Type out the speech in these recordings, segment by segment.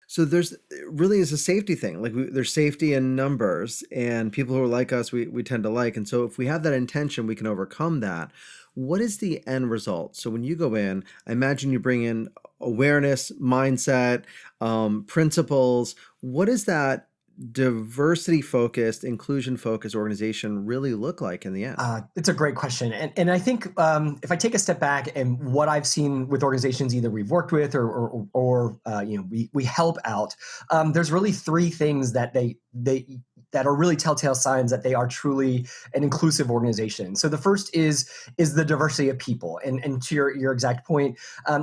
So there's really is a safety thing. Like there's safety in numbers, and people who are like us, we tend to like. And so if we have that intention, we can overcome that. What is the end result? So when you go in, I imagine you bring in awareness, mindset, principles. What does that diversity focused, inclusion focused organization really look like in the end? It's a great question, and I think if I take a step back and what I've seen with organizations either we've worked with or we help out, there's really three things that they that are really telltale signs that they are truly an inclusive organization. So the first is the diversity of people, and to your exact point,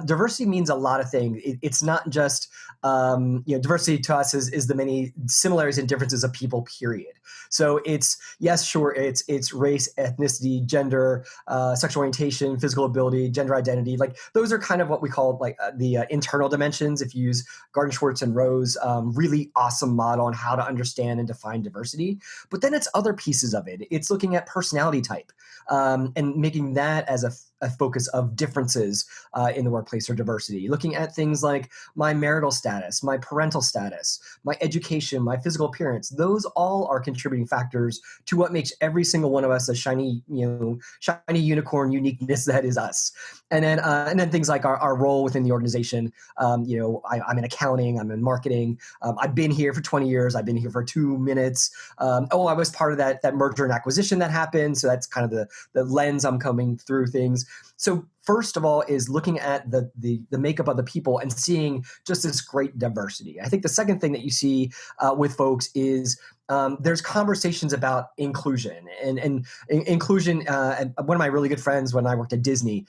diversity means a lot of things. It's not just diversity to us is the many similarities and differences of people. Period. So it's yes, sure, it's race, ethnicity, gender, sexual orientation, physical ability, gender identity. Like those are kind of what we call like the internal dimensions. If you use Garden Schwartz and Rose, really awesome model on how to understand and define diversity. But then it's other pieces of it. It's looking at personality type and making that as a focus of differences in the workplace or diversity. Looking at things like my marital status, my parental status, my education, my physical appearance. Those all are contributing factors to what makes every single one of us a shiny unicorn uniqueness that is us. And then things like our role within the organization. I'm in accounting, I'm in marketing. I've been here for 20 years. I've been here for 2 minutes. I was part of that merger and acquisition that happened. So that's kind of the lens I'm coming through things. So first of all is looking at the makeup of the people and seeing just this great diversity. I think the second thing that you see with folks is there's conversations about inclusion and inclusion. And one of my really good friends when I worked at Disney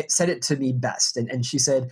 said it to me best, and she said,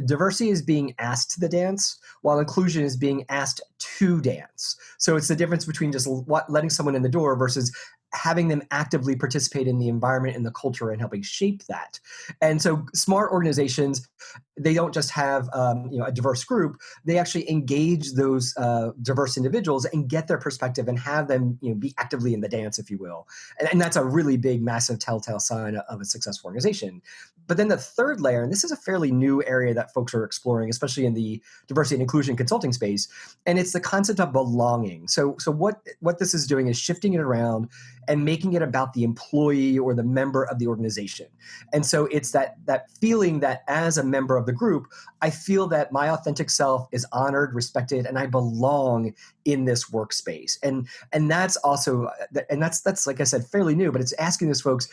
diversity is being asked to the dance, while inclusion is being asked to dance. So it's the difference between just letting someone in the door versus having them actively participate in the environment and the culture and helping shape that. And so smart organizations, they don't just have a diverse group, they actually engage those diverse individuals and get their perspective and have them be actively in the dance, if you will. And that's a really big, massive telltale sign of a successful organization. But then the third layer, and this is a fairly new area that folks are exploring, especially in the diversity and inclusion consulting space, and it's the concept of belonging. So what this is doing is shifting it around and making it about the employee or the member of the organization. And so it's that feeling that as a member of the group, I feel that my authentic self is honored, respected, and I belong in this workspace. And that's also and that's like I said, fairly new, but it's asking those folks,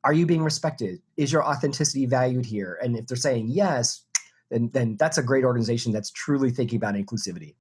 are you being respected? Is your authenticity valued here? And if they're saying yes, then that's a great organization that's truly thinking about inclusivity.